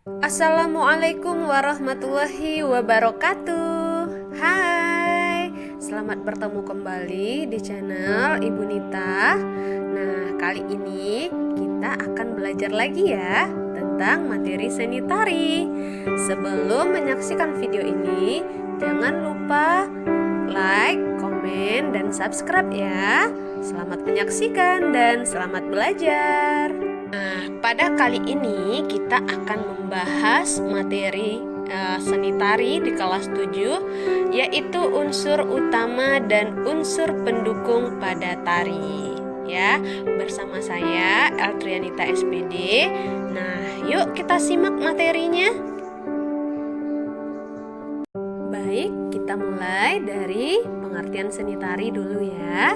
Assalamualaikum warahmatullahi wabarakatuh. Hai, selamat bertemu kembali di channel Ibu Nita. Nah, kali ini kita akan belajar lagi ya tentang materi seni tari. Sebelum menyaksikan video ini, jangan lupa like, komen, dan subscribe ya. Selamat menyaksikan dan selamat belajar. Nah, pada kali ini kita akan membahas materi seni tari di kelas 7, yaitu unsur utama dan unsur pendukung pada tari. Ya, bersama saya Eltrianita SPD. Nah, yuk kita simak materinya. Baik, kita mulai dari pengertian seni tari dulu ya.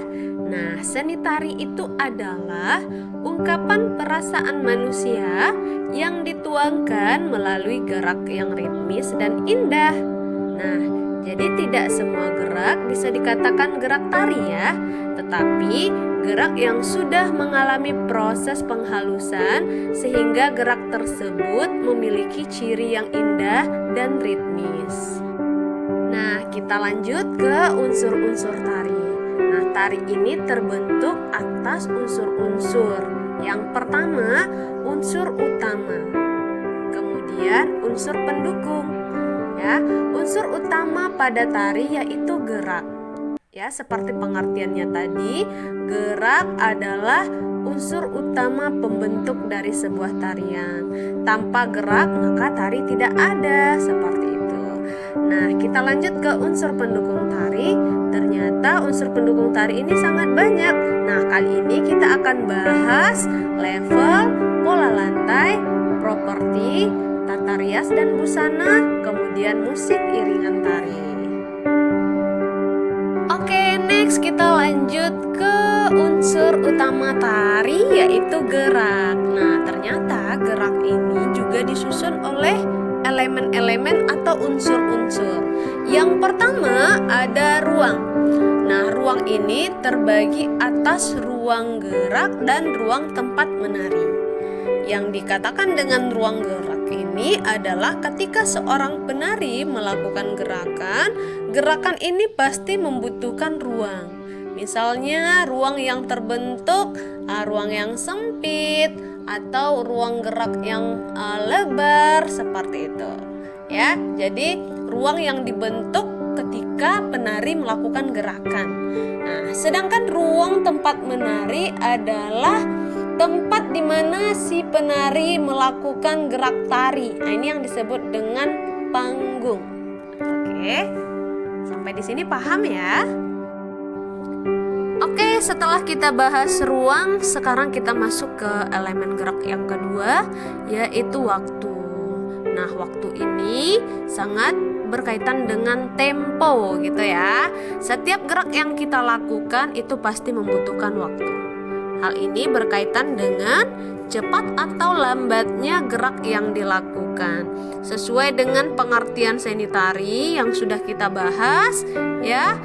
Nah, seni tari itu adalah ungkapan perasaan manusia yang dituangkan melalui gerak yang ritmis dan indah. Nah, jadi tidak semua gerak bisa dikatakan gerak tari ya, tetapi gerak yang sudah mengalami proses penghalusan sehingga gerak tersebut memiliki ciri yang indah dan ritmis. Nah, kita lanjut ke unsur-unsur tari. Nah, tari ini terbentuk atas unsur-unsur. Yang pertama, unsur utama. Kemudian unsur pendukung. Ya, unsur utama pada tari yaitu gerak. Ya, seperti pengertiannya tadi, gerak adalah unsur utama pembentuk dari sebuah tarian. Tanpa gerak, maka tari tidak ada, seperti itu. Nah, kita lanjut ke unsur pendukung tari. Ternyata unsur pendukung tari ini sangat banyak. Nah, kali ini kita akan bahas level, pola lantai, properti, tata rias dan busana, kemudian musik iringan tari. Oke, next kita lanjut ke unsur utama tari, yaitu gerak. Nah, ternyata gerak ini juga disusun oleh elemen-elemen atau unsur-unsur. Yang pertama ada ruang. Nah, ruang ini terbagi atas ruang gerak dan ruang tempat menari. Yang dikatakan dengan ruang gerak ini adalah ketika seorang penari melakukan gerakan, gerakan ini pasti membutuhkan ruang. Misalnya ruang yang terbentuk, ruang yang sempit, atau ruang gerak yang lebar, seperti itu. Ya, jadi ruang yang dibentuk ketika penari melakukan gerakan. Nah, sedangkan ruang tempat menari adalah tempat di mana si penari melakukan gerak tari. Nah, ini yang disebut dengan panggung. Oke, sampai di sini paham ya? Oke, setelah kita bahas ruang, sekarang kita masuk ke elemen gerak yang kedua, yaitu waktu. Nah, waktu ini sangat berkaitan dengan tempo gitu ya. Setiap gerak yang kita lakukan itu pasti membutuhkan waktu. Hal ini berkaitan dengan cepat atau lambatnya gerak yang dilakukan. Sesuai dengan pengertian seni tari yang sudah kita bahas ya.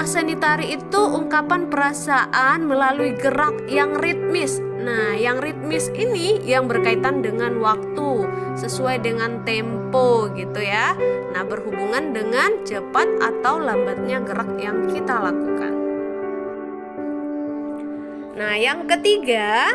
Seni tari itu ungkapan perasaan melalui gerak yang ritmis. Nah, yang ritmis ini yang berkaitan dengan waktu, sesuai dengan tempo gitu ya. Nah, berhubungan dengan cepat atau lambatnya gerak yang kita lakukan. Nah, yang ketiga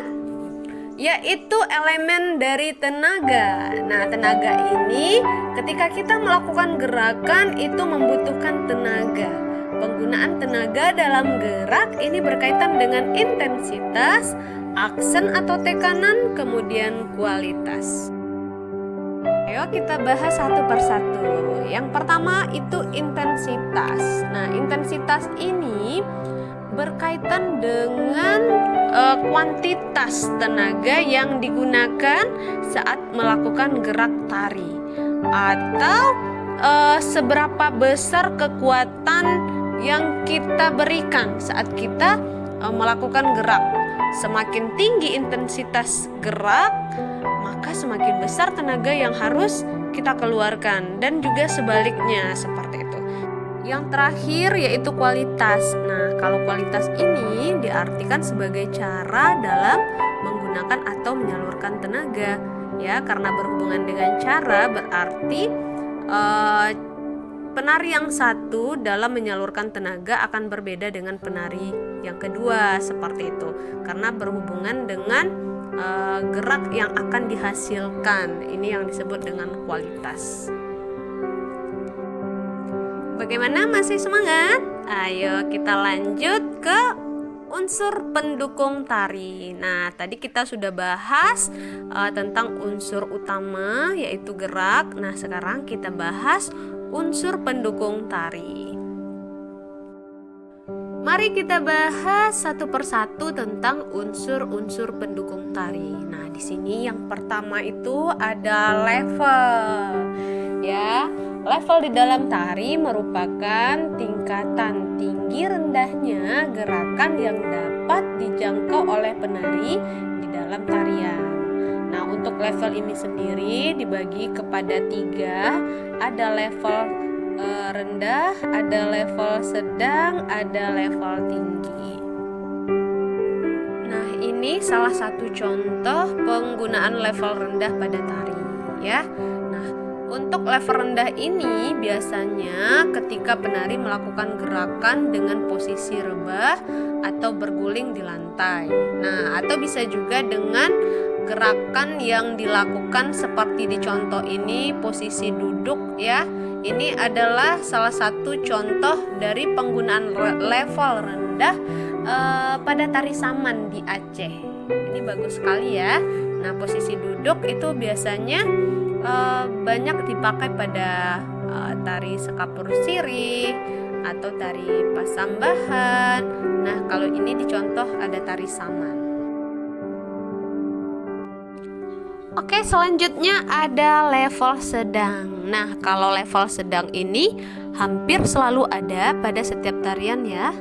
yaitu elemen dari tenaga. Nah, tenaga ini ketika kita melakukan gerakan itu membutuhkan tenaga. Penggunaan tenaga dalam gerak ini berkaitan dengan intensitas, aksen atau tekanan, kemudian kualitas. Ayo kita bahas satu persatu. Yang pertama itu intensitas. Nah, intensitas ini berkaitan dengan kuantitas tenaga yang digunakan saat melakukan gerak tari, atau seberapa besar kekuatan yang kita berikan saat kita melakukan gerak. Semakin tinggi intensitas gerak, maka semakin besar tenaga yang harus kita keluarkan, dan juga sebaliknya seperti itu. Yang terakhir yaitu kualitas. Nah, kalau kualitas ini diartikan sebagai cara dalam menggunakan atau menyalurkan tenaga. Ya, karena berhubungan dengan cara berarti penari yang satu dalam menyalurkan tenaga akan berbeda dengan penari yang kedua, seperti itu. Karena berhubungan dengan gerak yang akan dihasilkan. Ini yang disebut dengan kualitas. Bagaimana, masih semangat? Ayo kita lanjut ke unsur pendukung tari. Nah, tadi kita sudah bahas tentang unsur utama yaitu gerak. Nah, sekarang kita bahas unsur pendukung tari. Mari kita bahas satu persatu tentang unsur-unsur pendukung tari. Nah, di sini yang pertama itu ada level. Ya, level di dalam tari merupakan tingkatan tinggi rendahnya gerakan yang dapat dijangkau oleh penari di dalam tarian. Nah, untuk level ini sendiri dibagi kepada 3. Ada level rendah, ada level sedang, ada level tinggi. Nah, ini salah satu contoh penggunaan level rendah pada tari, ya. Nah, untuk level rendah ini biasanya ketika penari melakukan gerakan dengan posisi rebah atau berguling di lantai. Nah, atau bisa juga dengan gerakan yang dilakukan seperti di contoh ini, posisi duduk, ya. Ini adalah salah satu contoh dari penggunaan level rendah pada tari saman di Aceh. Ini bagus sekali ya. Nah, posisi duduk itu biasanya banyak dipakai pada tari sekapur sirih atau tari pasambahan. Nah, kalau ini dicontoh ada tari saman. Oke, selanjutnya ada level sedang. Nah, kalau level sedang ini hampir selalu ada pada setiap tarian ya,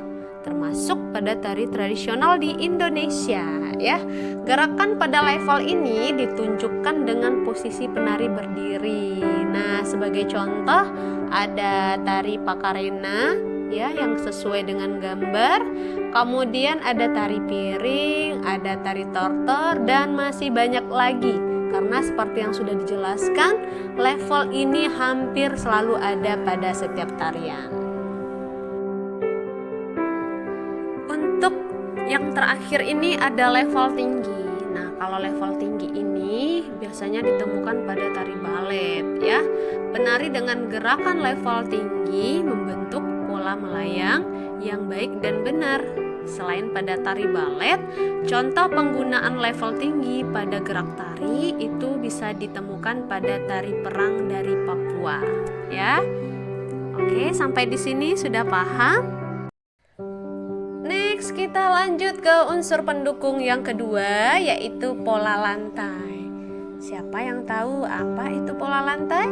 termasuk pada tari tradisional di Indonesia ya. Gerakan pada level ini ditunjukkan dengan posisi penari berdiri. Nah, sebagai contoh ada tari Pakarena ya yang sesuai dengan gambar. Kemudian ada tari piring, ada tari tortor dan masih banyak lagi. Karena seperti yang sudah dijelaskan, level ini hampir selalu ada pada setiap tarian. Untuk yang terakhir ini ada level tinggi. Nah, kalau level tinggi ini biasanya ditemukan pada tari balet ya. Penari dengan gerakan level tinggi membentuk pola melayang yang baik dan benar. Selain pada tari balet, contoh penggunaan level tinggi pada gerak tari itu bisa ditemukan pada tari perang dari Papua ya. Oke, sampai di sini sudah paham? Next, kita lanjut ke unsur pendukung yang kedua, yaitu pola lantai. Siapa yang tahu apa itu pola lantai?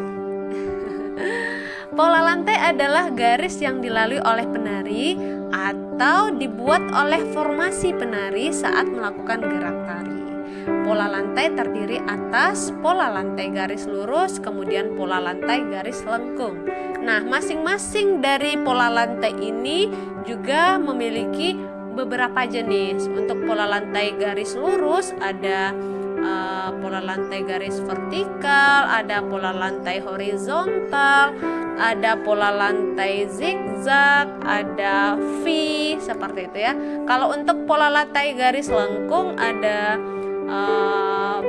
Pola lantai adalah garis yang dilalui oleh penari atau dibuat oleh formasi penari saat melakukan gerak tari. Pola lantai terdiri atas pola lantai garis lurus, kemudian pola lantai garis lengkung. Nah, masing-masing dari pola lantai ini juga memiliki beberapa jenis. Untuk pola lantai garis lurus ada pola lantai garis vertikal, ada pola lantai horizontal, ada pola lantai zigzag, ada V, seperti itu ya. Kalau untuk pola lantai garis lengkung ada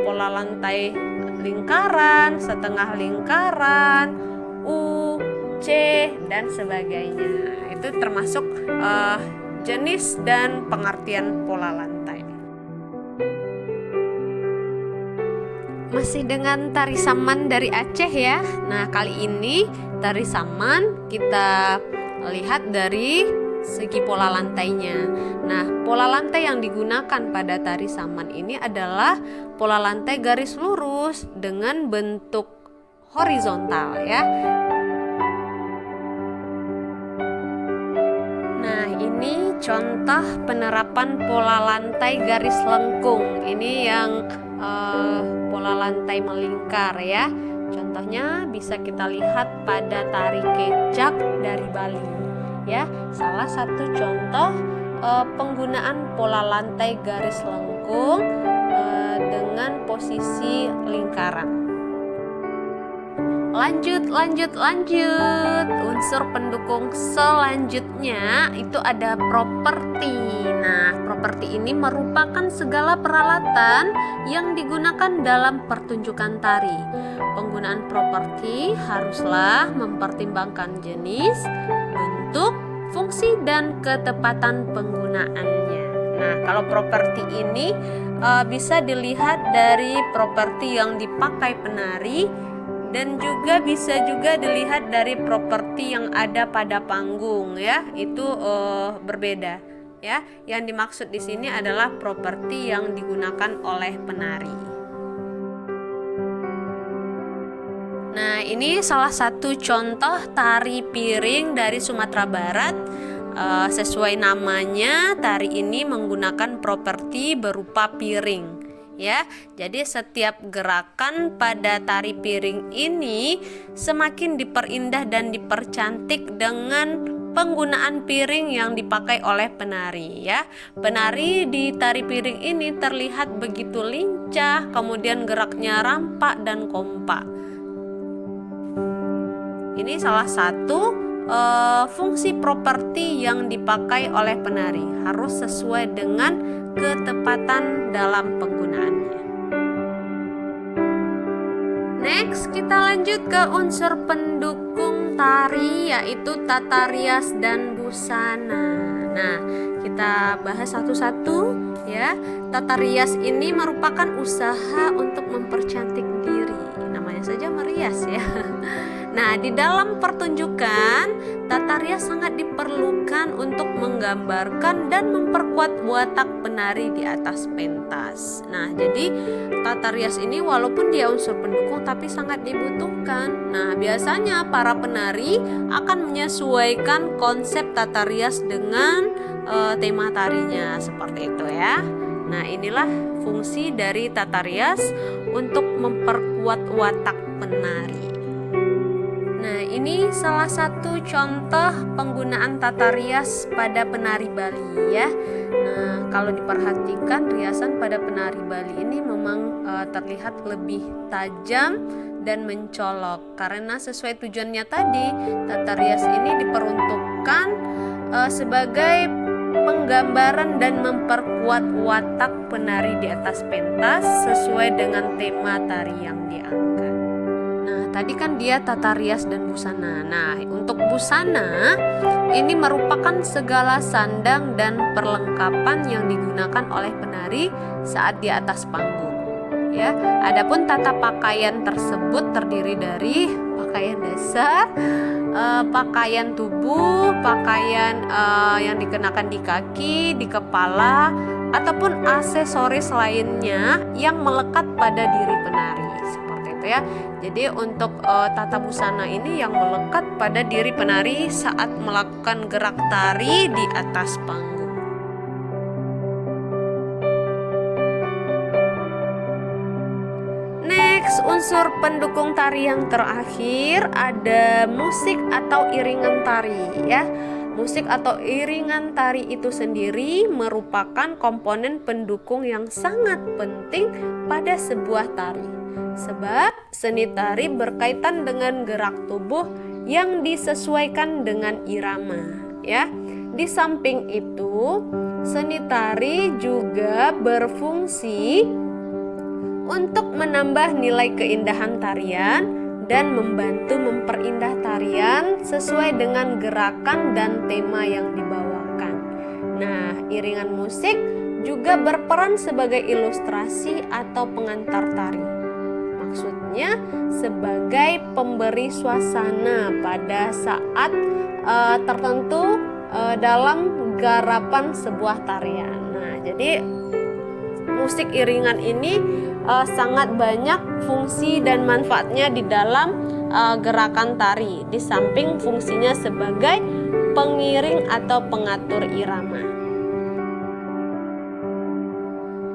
pola lantai lingkaran, setengah lingkaran, U, C, dan sebagainya. Itu termasuk jenis dan pengertian pola lantai. Masih dengan tari saman dari Aceh ya. Nah, kali ini tari saman kita lihat dari segi pola lantainya. Nah, pola lantai yang digunakan pada tari saman ini adalah pola lantai garis lurus dengan bentuk horizontal ya. Nah, ini contoh penerapan pola lantai garis lengkung. Ini yang pola lantai melingkar ya. Contohnya bisa kita lihat pada tari kecak dari Bali ya. Salah satu contoh penggunaan pola lantai garis lengkung dengan posisi lingkaran. Lanjut. Unsur pendukung selanjutnya itu ada properti. Nah, properti ini merupakan segala peralatan yang digunakan dalam pertunjukan tari. Penggunaan properti haruslah mempertimbangkan jenis, bentuk, fungsi, dan ketepatan penggunaannya. Nah, kalau properti ini bisa dilihat dari properti yang dipakai penari, dan juga bisa juga dilihat dari properti yang ada pada panggung, ya. Itu berbeda, ya. Yang dimaksud di sini adalah properti yang digunakan oleh penari. Nah, ini salah satu contoh tari piring dari Sumatera Barat. Sesuai namanya, tari ini menggunakan properti berupa piring. Ya, jadi setiap gerakan pada tari piring ini semakin diperindah dan dipercantik dengan penggunaan piring yang dipakai oleh penari, ya. Penari di tari piring ini terlihat begitu lincah, kemudian geraknya rampak dan kompak. Ini salah satu fungsi properti yang dipakai oleh penari, harus sesuai dengan ketepatan dalam penggunaannya. Next, kita lanjut ke unsur pendukung tari, yaitu tata rias dan busana. Nah, kita bahas satu-satu, ya. Tata rias ini merupakan usaha untuk mempercantik diri. Namanya saja merias, ya. Nah, di dalam pertunjukan, tata rias sangat diperlukan untuk menggambarkan dan memperkuat watak penari di atas pentas. Nah, jadi tata rias ini walaupun dia unsur pendukung tapi sangat dibutuhkan. Nah, biasanya para penari akan menyesuaikan konsep tata rias dengan tema tarinya, seperti itu, ya. Nah, inilah fungsi dari tata rias untuk memperkuat watak penari. Nah, ini salah satu contoh penggunaan tata rias pada penari Bali, ya. Nah, kalau diperhatikan riasan pada penari Bali ini memang terlihat lebih tajam dan mencolok, karena sesuai tujuannya tadi, tata rias ini diperuntukkan sebagai penggambaran dan memperkuat watak penari di atas pentas sesuai dengan tema tari yang diangkat. Nah, tadi kan dia tata rias dan busana. Nah, untuk busana ini merupakan segala sandang dan perlengkapan yang digunakan oleh penari saat di atas panggung. Ya, adapun tata pakaian tersebut terdiri dari pakaian dasar, pakaian tubuh, pakaian yang dikenakan di kaki, di kepala, ataupun aksesoris lainnya yang melekat pada diri penari. Ya. Jadi untuk tata busana ini yang melekat pada diri penari saat melakukan gerak tari di atas panggung. Next, unsur pendukung tari yang terakhir ada musik atau iringan tari, ya. Musik atau iringan tari itu sendiri merupakan komponen pendukung yang sangat penting pada sebuah tari. Sebab seni tari berkaitan dengan gerak tubuh yang disesuaikan dengan irama, ya. Di samping itu, seni tari juga berfungsi untuk menambah nilai keindahan tarian dan membantu memperindah tarian sesuai dengan gerakan dan tema yang dibawakan. Nah, iringan musik juga berperan sebagai ilustrasi atau pengantar tari. Maksudnya sebagai pemberi suasana pada saat tertentu dalam garapan sebuah tarian. Nah, jadi musik iringan ini sangat banyak fungsi dan manfaatnya di dalam gerakan tari, di samping fungsinya sebagai pengiring atau pengatur irama.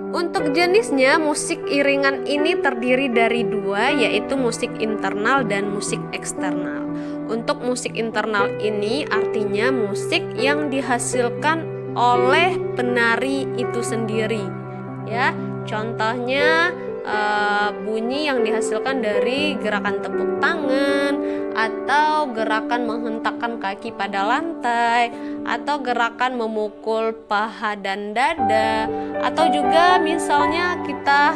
Untuk jenisnya, musik iringan ini terdiri dari dua, yaitu musik internal dan musik eksternal. Untuk musik internal ini artinya musik yang dihasilkan oleh penari itu sendiri, ya. Contohnya bunyi yang dihasilkan dari gerakan tepuk tangan, atau gerakan menghentakkan kaki pada lantai, atau gerakan memukul paha dan dada, atau juga misalnya kita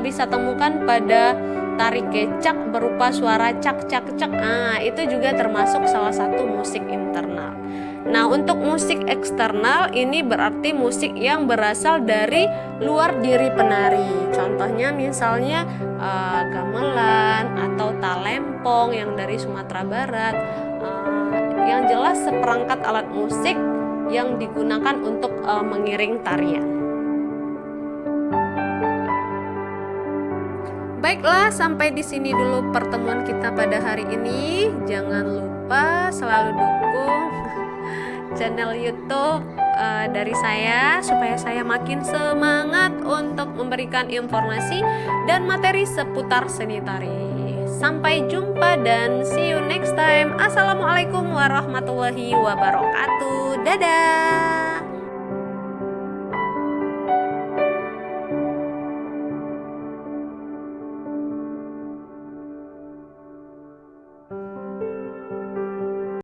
bisa temukan pada tari kecak berupa suara cak cak cak. Nah, itu juga termasuk salah satu musik internal. Nah, untuk musik eksternal ini berarti musik yang berasal dari luar diri penari. Contohnya misalnya gamelan atau talempong yang dari Sumatera Barat. Yang jelas seperangkat alat musik yang digunakan untuk mengiring tarian. Baiklah, sampai di sini dulu pertemuan kita pada hari ini. Jangan lupa selalu dukung channel YouTube dari saya supaya saya makin semangat untuk memberikan informasi dan materi seputar seni tari. Sampai jumpa dan see you next time. Assalamualaikum warahmatullahi wabarakatuh. Dadah.